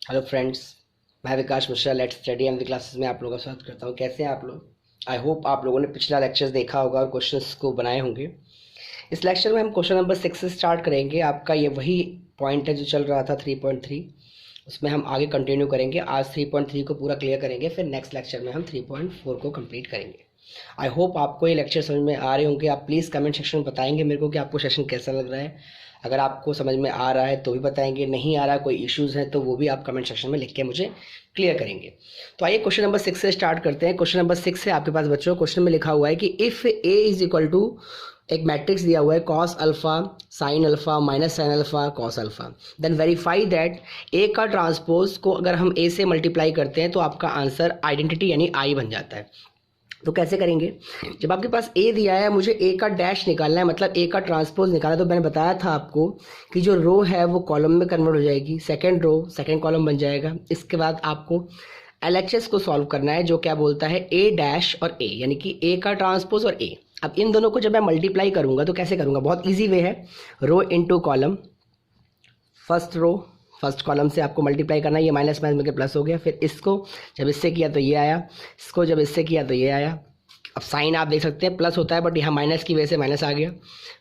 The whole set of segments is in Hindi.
हेलो फ्रेंड्स, मैं Vikas Mishra let's study M the classes में आप लोगों का स्वागत करता हूँ। कैसे हैं आप लोग? आई होप आप लोगों ने पिछला लेक्चर देखा होगा और क्वेश्चंस को बनाए होंगे। इस लेक्चर में हम क्वेश्चन नंबर 6 से स्टार्ट करेंगे। आपका ये वही पॉइंट है जो चल रहा था 3.3, उसमें हम आगे कंटिन्यू करेंगे। आज 3.3 को पूरा क्लियर करेंगे, फिर नेक्स्ट लेक्चर में हम 3.4 को कंप्लीट करेंगे। आई होप आपको ये लेक्चर समझ में आ रहे होंगे। आप प्लीज़ कमेंट सेक्शन में बताएंगे मेरे को कि आपको सेशन कैसा लग रहा है। अगर आपको समझ में आ रहा है तो भी बताएंगे, नहीं आ रहा कोई इश्यूज़ हैं तो वो भी आप कमेंट सेक्शन में लिख के मुझे क्लियर करेंगे। तो आइए क्वेश्चन नंबर 6 से स्टार्ट करते हैं। क्वेश्चन नंबर 6 है आपके पास बच्चों। क्वेश्चन में लिखा हुआ है कि if A is equal to, एक मैट्रिक्स दिया हुआ है cos alpha sin alpha minus sin alpha cos alpha, then verify that A का ट्रांसपोज को अगर हम ए से मल्टीप्लाई करते हैं तो आपका आंसर आइडेंटिटी यानी आई बन जाता है। तो कैसे करेंगे? जब आपके पास ए दिया है, मुझे ए का डैश निकालना है, मतलब ए का ट्रांसपोज निकालना है। तो मैंने बताया था आपको कि जो रो है वो कॉलम में कन्वर्ट हो जाएगी, सेकंड रो सेकंड कॉलम बन जाएगा। इसके बाद आपको एलएचएस को सॉल्व करना है, जो क्या बोलता है ए डैश और ए, यानी कि ए का ट्रांसपोज और ए। अब इन दोनों को जब मैं मल्टीप्लाई करूंगा तो कैसे करूंगा? बहुत ईजी वे है। Row into column, first row first column से आपको मल्टीप्लाई करना है। ये माइनस माइनस में प्लस हो गया। फिर इसको जब इससे किया तो ये आया, इसको जब इससे किया तो ये आया। अब साइन आप देख सकते हैं प्लस होता है, बट यहाँ माइनस की वजह से माइनस आ गया।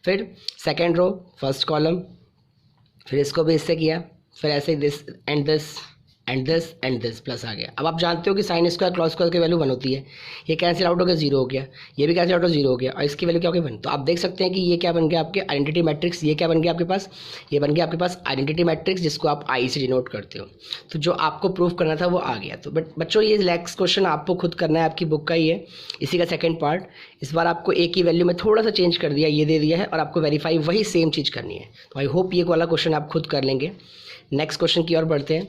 फिर सेकेंड रो फर्स्ट कॉलम, फिर इसको भी इससे किया, फिर ऐसे this and this and this and this plus आ गया। अब आप जानते हो कि साइन स्क्वायर क्रॉस स्क्वायर की वैल्यू 1 होती है। ये कैंसिल आउट हो गया, 0 हो गया। ये भी कैंसिल आउट हो 0 हो गया, और इसकी वैल्यू क्या हो गई 1। तो आप देख सकते हैं कि ये क्या बन गया आपके आइडेंटिटी मैट्रिक्स। ये क्या बन गया आपके पास? ये बन गया आपके पास आइडेंटिटी मैट्रिक्स, जिसको आप आई से डिनोट करते हो। तो जो आपको प्रूव करना था वो आ गया। तो बट बच्चों ये नेक्स्ट क्वेश्चन आपको खुद करना है, आपकी बुक का ही है, इसी का सेकेंड पार्ट। इस बार आपको ए की वैल्यू में थोड़ा सा चेंज कर दिया, ये दे दिया है, और आपको वेरीफाई वही सेम चीज़ करनी है। तो आई होप ये वाला क्वेश्चन आप खुद कर लेंगे। नेक्स्ट क्वेश्चन की ओर बढ़ते हैं।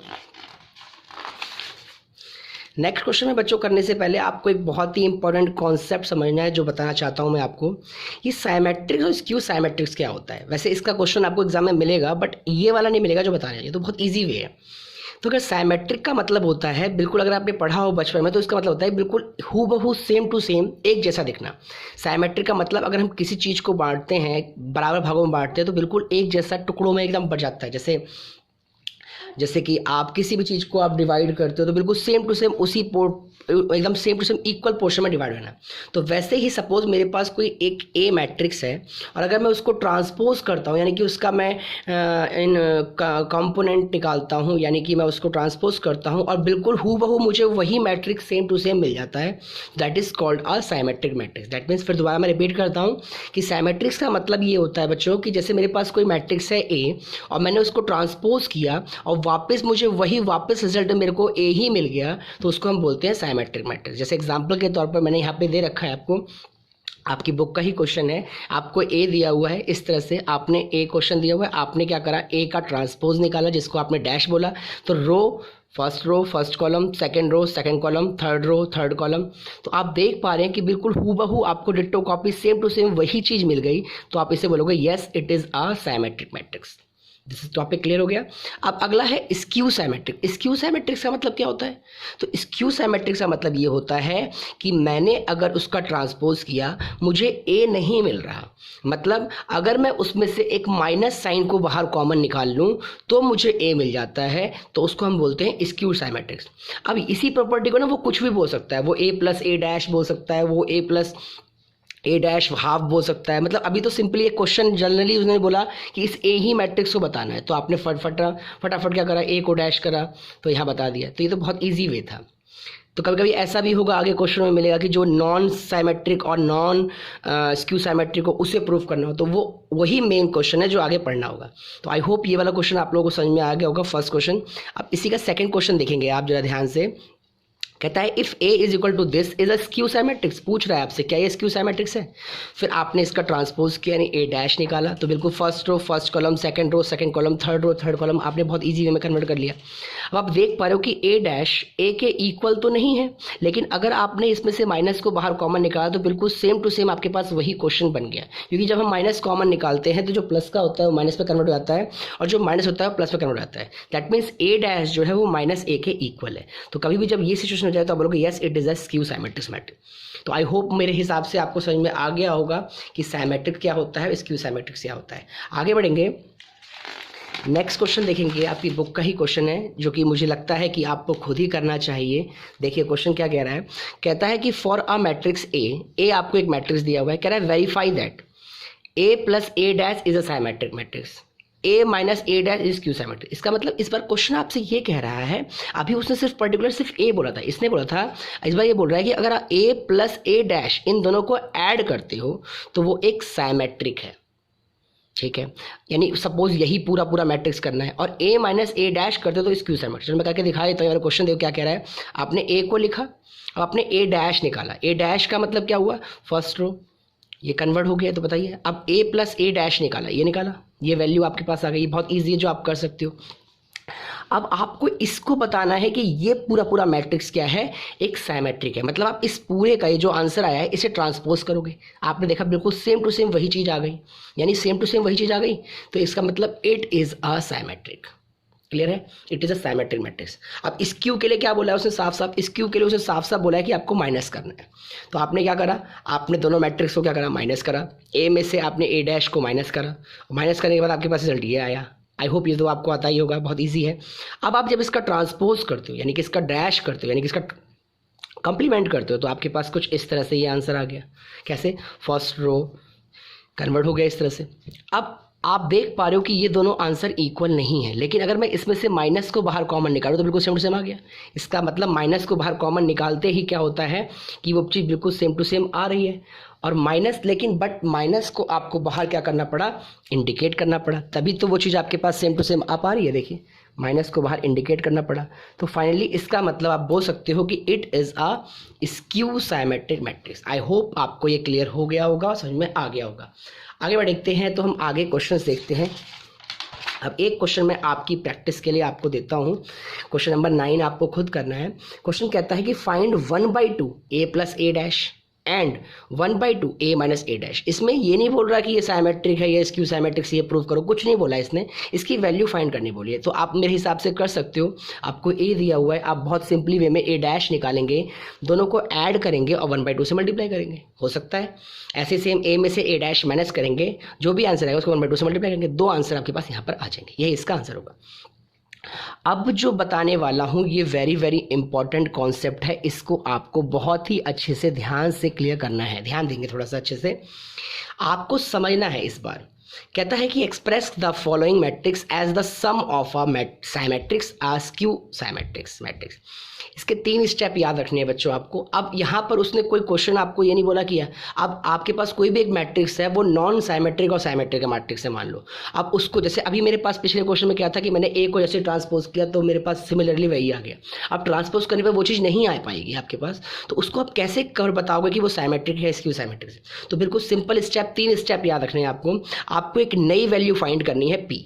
नेक्स्ट क्वेश्चन में बच्चों करने से पहले आपको एक बहुत ही इंपॉर्टेंट कॉन्सेप्ट समझना है, जो बताना चाहता हूं मैं आपको। ये साइमेट्रिक्स और स्क्यू साइमेट्रिक्स क्या होता है। वैसे इसका क्वेश्चन आपको एग्जाम में मिलेगा, बट ये वाला नहीं मिलेगा जो बताना है। ये तो बहुत ईजी वे है। तो अगर साइमेट्रिक का मतलब होता है बिल्कुल, अगर आपने पढ़ा हो बचपन में, तो इसका मतलब होता है बिल्कुल हूबहू सेम टू सेम एक जैसा दिखना। साइमेट्रिक का मतलब अगर हम किसी चीज़ को बांटते हैं, बराबर भागों में बांटते हैं, तो बिल्कुल एक जैसा टुकड़ों में एकदम बढ़ जाता है। जैसे कि आप किसी भी चीज़ को आप डिवाइड करते हो तो बिल्कुल सेम टू सेम उसी एकदम same to same equal portion में डिवाइड होना। तो वैसे ही सपोज मेरे पास कोई एक ए मैट्रिक्स है, और अगर मैं उसको ट्रांसपोज करता हूँ, यानी कि उसका मैं इन कंपोनेंट निकालता हूँ, यानी कि मैं उसको ट्रांसपोज करता हूँ और बिल्कुल हूबहू मुझे वही मैट्रिक्स सेम टू सेम मिल जाता है, that is called a symmetric matrix. That means, फिर दोबारा मैं रिपीट करता हूँ कि साइमेट्रिक्स का मतलब ये होता है बच्चों कि जैसे मेरे पास कोई मैट्रिक्स है ए, और मैंने उसको ट्रांसपोज किया और वापस मुझे वही वापस रिजल्ट मेरे को ए ही मिल गया, तो उसको हम बोलते हैं साइमेट्रिक मैट्रिक्स। जैसे एग्जांपल के तौर पर मैंने यहाँ पे दे रखा है आपको, आपकी बुक का ही क्वेश्चन है। आपको ए दिया हुआ है, इस तरह से आपने ए क्वेश्चन दिया हुआ है, आपने क्या करा, ए का ट्रांसपोज निकाला, जिसको आपने डैश बोला। तो row first column, second row second column, third row third column. तो आप देख पा रहे हैं कि बिल्कुल हूबहू आपको ditto copy same to same वही चीज़ मिल गई। तो आप इसे बोलोगे yes it is a symmetric matrix. This topic clear हो गया। अब अगला है स्क्यू साइमेट्रिक। स्क्यू साइमेट्रिक्स का मतलब क्या होता है? तो स्क्यू साइमेट्रिक्स का मतलब ये होता है कि मैंने अगर उसका ट्रांसपोज किया, मुझे ए नहीं मिल रहा, मतलब अगर मैं उसमें से एक माइनस साइन को बाहर कॉमन निकाल लूँ तो मुझे ए मिल जाता है, तो उसको हम बोलते हैं स्क्यू साइमेट्रिक्स। अब इसी प्रॉपर्टी को ना वो कुछ भी बोल सकता है, वो ए प्लस ए डैश बोल सकता है, वो ए प्लस ए डैश हाफ बोल सकता है। मतलब अभी तो सिंपली एक क्वेश्चन जनरली उसने बोला कि इस ए ही मैट्रिक्स को बताना है, तो आपने फटाफट क्या करा, ए को डैश करा, तो यहाँ बता दिया। तो ये तो बहुत ईजी वे था। तो कभी कभी ऐसा भी होगा, आगे क्वेश्चन में मिलेगा कि जो नॉन साइमेट्रिक और नॉन स्क्यू साइमेट्रिक हो उसे प्रूव करना हो, तो वो वही मेन क्वेश्चन है जो आगे पढ़ना होगा। तो आई होप ये वाला क्वेश्चन आप लोगों को समझ में आ गया होगा, फर्स्ट क्वेश्चन। अब इसी का सेकंड क्वेश्चन देखेंगे आप जरा ध्यान से। कहता है if A is equal to this is a skew symmetric. पूछ रहा है आपसे क्या ये स्क्यू साइमेट्रिक्स है। फिर आपने इसका ट्रांसपोज किया, यानी ए डैश निकाला, तो बिल्कुल first row first column, second row second column, third row third column, आपने बहुत इजी वे में कन्वर्ट कर लिया। अब आप देख पा रहे हो कि ए डैश ए के इक्वल तो नहीं है, लेकिन अगर आपने इसमें से माइनस को बाहर कॉमन निकाला तो बिल्कुल सेम टू सेम आपके पास वही क्वेश्चन बन गया। क्योंकि जब हम माइनस कॉमन निकालते हैं तो जो प्लस का होता है वो माइनस में कन्वर्ट हो जाता है, और जो माइनस होता है वो प्लस में कन्वर्ट हो जाता है। दैट मीन्स ए डैश जो है वो माइनस ए के इक्वल है। तो कभी भी जब ये सिचुएशन हो जाए तो आप बोलोगे yes it is a skew symmetric matrix. तो आई होप मेरे हिसाब से आपको समझ में आ गया होगा कि साइमेट्रिक क्या होता है, स्क्यू साइमेट्रिक क्या होता है। आगे बढ़ेंगे। नेक्स्ट क्वेश्चन देखेंगे, आपकी बुक का ही क्वेश्चन है जो कि मुझे लगता है कि आपको खुद ही करना चाहिए। देखिए क्वेश्चन क्या कह रहा है, कहता है कि फॉर अ मैट्रिक्स ए आपको एक मैट्रिक्स दिया हुआ है, कह रहा है verify that A plus A dash is a symmetric matrix, A minus A dash is Q symmetric. इसका मतलब इस बार क्वेश्चन आपसे ये कह रहा है, अभी उसने सिर्फ ए बोला था, इसने बोला था, इस बार ये बोल रहा है कि अगर आप ए प्लस ए डैश इन दोनों को ऐड करते हो तो वो एक साइमेट्रिक है, ठीक है। यानी सपोज यही पूरा मैट्रिक्स करना है और a माइनस ए डैश करते हो तो इस क्यू साइमेट्रिक। मैं करके दिखा देता हूँ। क्वेश्चन देखो क्या कह रहा है, आपने a को लिखा और आपने a डैश निकाला। a डैश का मतलब क्या हुआ, फर्स्ट रो, ये कन्वर्ट हो गया। तो बताइए, अब a प्लस ए डैश निकाला, ये निकाला, ये वैल्यू आपके पास आ गई। बहुत ईजी है जो आप कर सकते हो। अब आपको इसको बताना है कि ये पूरा मैट्रिक्स क्या है, एक साइमेट्रिक है। मतलब आप इस पूरे का ये जो आंसर आया है इसे ट्रांसपोज करोगे, आपने देखा बिल्कुल सेम टू सेम वही चीज़ आ गई, यानी सेम टू सेम वही चीज़ आ गई। तो इसका मतलब it is a symmetric. Clear है, it is a symmetric matrix. अब इस क्यू के लिए क्या बोला है उसने, साफ इस क्यू के लिए उसने साफ बोला है कि आपको माइनस करना है। तो आपने क्या करा, आपने दोनों मैट्रिक्स को क्या करा, माइनस करा। ए में से आपने ए डैश को माइनस करा, माइनस करने के बाद आपके पास रिजल्ट ये आया। आई होप ये तो आपको आता ही होगा, बहुत इजी है। अब आप जब इसका ट्रांसपोज करते हो, यानी कि इसका डैश करते हो, यानी कि इसका कंप्लीमेंट करते हो, तो आपके पास कुछ इस तरह से ये आंसर आ गया। कैसे, फर्स्ट रो कन्वर्ट हो गया इस तरह से। अब आप देख पा रहे हो कि ये दोनों आंसर इक्वल नहीं है, लेकिन अगर मैं इसमें से माइनस को बाहर कॉमन निकालूं तो बिल्कुल सेम टू सेम आ गया। इसका मतलब माइनस को बाहर कॉमन निकालते ही क्या होता है कि वो चीज़ बिल्कुल सेम टू सेम आ रही है। और माइनस, लेकिन बट माइनस को आपको बाहर क्या करना पड़ा, इंडिकेट करना पड़ा, तभी तो वो चीज़ आपके पास सेम टू सेम आ पा रही है। देखिए, माइनस को बाहर इंडिकेट करना पड़ा। तो फाइनली इसका मतलब आप बोल सकते हो कि it is a skew symmetric matrix. I hope आपको ये क्लियर हो गया होगा, समझ में आ गया होगा। आगे बढ़ते हैं, तो हम आगे क्वेश्चंस देखते हैं। अब एक क्वेश्चन मैं आपकी प्रैक्टिस के लिए आपको देता हूँ। क्वेश्चन नंबर 9 आपको खुद करना है। क्वेश्चन कहता है कि find 1/2 A plus A dash and 1/2 A minus A dash. इसमें ये नहीं बोल रहा कि ये साइमेट्रिक है, ये स्क्यू साइमेट्रिक से ये प्रूव करो, कुछ नहीं बोला इसने। इसकी वैल्यू फाइंड करनी बोली है। तो आप मेरे हिसाब से कर सकते हो, आपको ए दिया हुआ है, आप बहुत सिंपली वे में ए डैश निकालेंगे, दोनों को ऐड करेंगे और 1/2 से मल्टीप्लाई करेंगे, हो सकता है। ऐसे सेम ए में से ए डैश माइनस करेंगे, जो भी आंसर आएगा उसको 1/2 से मल्टीप्लाई करेंगे, 2 आंसर आपके पास यहाँ पर आ जाएंगे। यही इसका आंसर होगा। अब जो बताने वाला हूं ये वेरी इंपॉर्टेंट कॉन्सेप्ट है, इसको आपको बहुत ही अच्छे से ध्यान से क्लियर करना है। ध्यान देंगे थोड़ा सा अच्छे से, आपको समझना है इस बार। कहता है कि express the following matrix as the sum of a symmetric or skew symmetric matrix. इसके 3 स्टेप याद रखने हैं बच्चों आपको। अब यहाँ पर उसने कोई क्वेश्चन आपको ये नहीं बोला किया, अब आपके पास कोई भी एक मैट्रिक्स है, वो नॉन साइमेट्रिक और साइमेट्रिक का मैट्रिक्स है मान लो। अब उसको जैसे अभी मेरे पास पिछले क्वेश्चन में क्या था कि मैंने ए को जैसे ट्रांसपोज किया तो मेरे पास सिमिलरली वही आ गया। अब ट्रांसपोज करने पर वो चीज़ नहीं आ पाएगी आपके पास, तो उसको आप कैसे कर बताओगे कि वो साइमेट्रिक है स्क्यू साइमेट्रिक से। तो बिल्कुल सिंपल स्टेप, 3 स्टेप याद रखने हैं आपको एक नई वैल्यू फाइंड करनी है पी।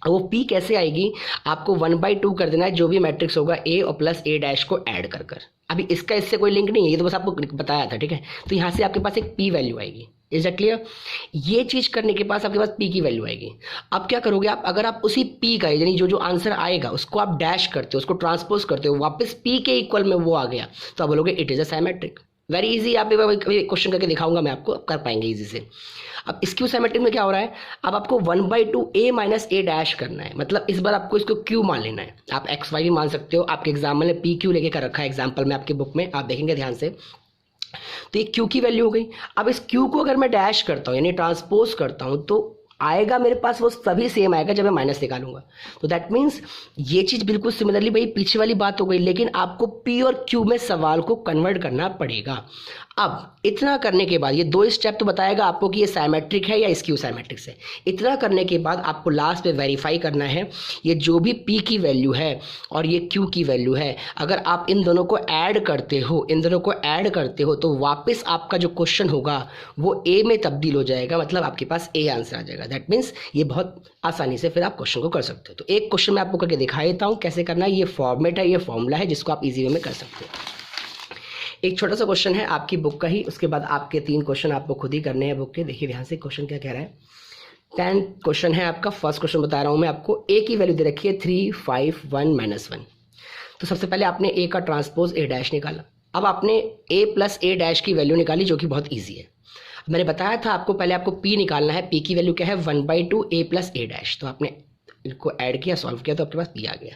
वो पी कैसे आएगी, आपको 1/2 कर देना है जो भी मैट्रिक्स होगा ए और प्लस ए डैश को ऐड कर। अभी इसका इससे कोई लिंक नहीं है, ये तो बस आपको बताया था, ठीक है। तो यहाँ से आपके पास एक पी वैल्यू आएगी। Is that clear? ये चीज़ करने के पास आपके पास पी की वैल्यू आएगी। अब क्या करोगे आप, अगर आप उसी पी का यानी जो आंसर आएगा उसको आप डैश करते हो, उसको ट्रांसपोज करते हो, वापस पी के इक्वल में वो आ गया, तो आप बोलोगे it is a symmetric. Very easy, आप क्वेश्चन करके दिखाऊंगा मैं आपको, कर पाएंगे इजी से। अब स्क्यू साइमेट्रिक में क्या हो रहा है, अब आपको 1/2 ए माइनस ए डैश करना है, मतलब इस बार आपको इसको क्यू मान लेना है। आप एक्स वाई भी मान सकते हो, आपके एग्जाम्पल में पी क्यू लेके कर रखा है एग्जाम्पल में आपकी बुक में, आप देखेंगे ध्यान से। तो ये क्यू की वैल्यू हो गई। अब इस क्यू को अगर मैं डैश करता हूँ यानी ट्रांसपोज करता हूँ तो आएगा मेरे पास वो सभी सेम आएगा जब मैं माइनस निकालूंगा। तो दैट मीन्स ये चीज़ बिल्कुल सिमिलरली भाई पीछे वाली बात हो गई, लेकिन आपको पी और क्यू में सवाल को कन्वर्ट करना पड़ेगा। अब इतना करने के बाद ये 2 स्टेप तो बताएगा आपको कि ये साइमेट्रिक है या स्क्यू साइमेट्रिक है। इतना करने के बाद आपको लास्ट पे वेरीफाई करना है ये जो भी पी की वैल्यू है और ये क्यू की वैल्यू है, अगर आप इन दोनों को ऐड करते हो तो वापस आपका जो क्वेश्चन होगा वो ए में तब्दील हो जाएगा, मतलब आपके पास ए आंसर आ जाएगा। दैट मीन्स ये बहुत आसानी से फिर आप क्वेश्चन को कर सकते हो। तो एक क्वेश्चन मैं आपको करके दिखा देता हूँ कैसे करना है। ये फॉर्मेट है, ये फॉर्मूला है जिसको आप इजी वे में कर सकते हो। एक छोटा सा क्वेश्चन है आपकी बुक का ही, उसके बाद आपके 3 क्वेश्चन आपको खुद ही करने हैं बुक के। देखिए ध्यान से क्वेश्चन क्या कह रहा है। 10 क्वेश्चन है आपका। फर्स्ट क्वेश्चन बता रहा हूँ मैं आपको। ए की वैल्यू दे रखी है 3, 5, 1, -1। तो सबसे पहले आपने ए का ट्रांसपोज ए डैश निकाला। अब आपने ए प्लस ए डैश की वैल्यू निकाली जो कि बहुत ईजी है। मैंने बताया था आपको पहले आपको पी निकालना है। पी की वैल्यू क्या है 1/2 ए प्लस ए डैश। तो आपने इनको ऐड किया, सॉल्व किया तो आपके पास पी आ गया।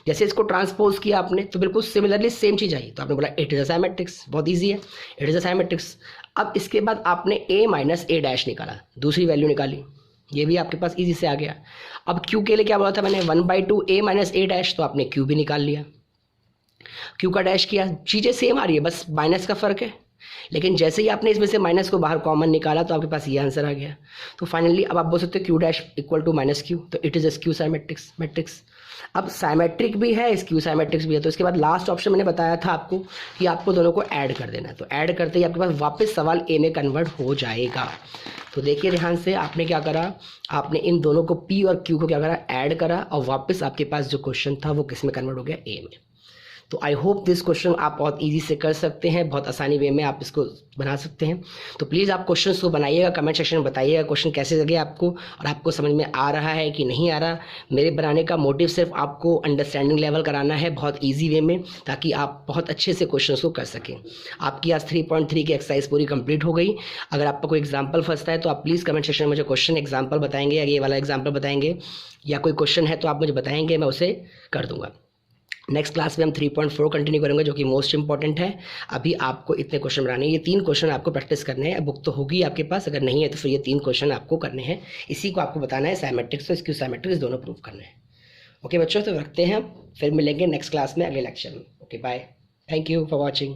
जैसे इसको ट्रांसपोज किया आपने तो बिल्कुल सिमिलरली सेम चीज़ आई, तो आपने बोला इट इज़ अ साइमेट्रिक्स, बहुत ईजी है, इट इज़ अ साइमेट्रिक्स। अब इसके बाद आपने ए माइनस ए डैश निकाला, दूसरी वैल्यू निकाली, ये भी आपके पास ईजी से आ गया। अब क्यू के लिए क्या बोला था मैंने, 1/2 ए माइनस ए डैश, तो आपने क्यू भी निकाल लिया, क्यू का डैश किया, चीज़ें सेम आ रही है, बस माइनस का फ़र्क है। लेकिन जैसे ही आपने इसमें से माइनस को बाहर कॉमन निकाला तो आपके पास ये आंसर आ गया। तो फाइनली अब आप बोल सकते हो Q dash equal to minus Q, तो it is a skew symmetric matrix. अब साइमेट्रिक भी है, स्क्यू साइमेट्रिक्स भी है। तो इसके बाद लास्ट ऑप्शन मैंने बताया था आपको कि आपको दोनों को ऐड कर देना है, तो ऐड करते ही आपके पास वापस सवाल ए में कन्वर्ट हो जाएगा। तो देखिए ध्यान से, आपने क्या करा, आपने इन दोनों को पी और क्यू को क्या करा, ऐड करा, और वापस आपके पास जो क्वेश्चन था वो किस में कन्वर्ट हो गया, ए में। तो आई होप दिस क्वेश्चन आप बहुत इजी से कर सकते हैं, बहुत आसानी वे में आप इसको बना सकते हैं। तो प्लीज़ आप क्वेश्चन को बनाइएगा, कमेंट सेक्शन में बताइएगा क्वेश्चन कैसे लगे आपको, और आपको समझ में आ रहा है कि नहीं आ रहा। मेरे बनाने का मोटिव सिर्फ आपको अंडरस्टैंडिंग लेवल कराना है बहुत ईजी वे में, ताकि आप बहुत अच्छे से क्वेश्चन को कर सकें। आपकी आज 3.3 की एक्सरसाइज पूरी कंप्लीट हो गई। अगर आपका कोई एग्जाम्पल फंसता है तो आप प्लीज़ कमेंट सेक्शन में मुझे क्वेश्चन एग्जाम्पल बताएंगे, या ये वाला एग्जाम्पल बताएंगे, या कोई क्वेश्चन है तो आप मुझे बताएंगे, मैं उसे कर दूंगा। नेक्स्ट क्लास में हम 3.4 कंटिन्यू करेंगे, जो कि मोस्ट इंपॉर्टेंट है। अभी आपको इतने क्वेश्चन बनाने हैं, ये 3 क्वेश्चन आपको प्रैक्टिस करने हैं। बुक तो होगी आपके पास, अगर नहीं है तो फिर ये 3 क्वेश्चन आपको करने हैं। इसी को आपको बताना है, साइमेट्रिक्स और स्क्यू साइमेट्रिक्स दोनों प्रूव करने हैं। ओके बच्चों, तो रखते हैं, फिर मिलेंगे नेक्स्ट क्लास में अगले लेक्चर में। Okay bye, thank you for watching.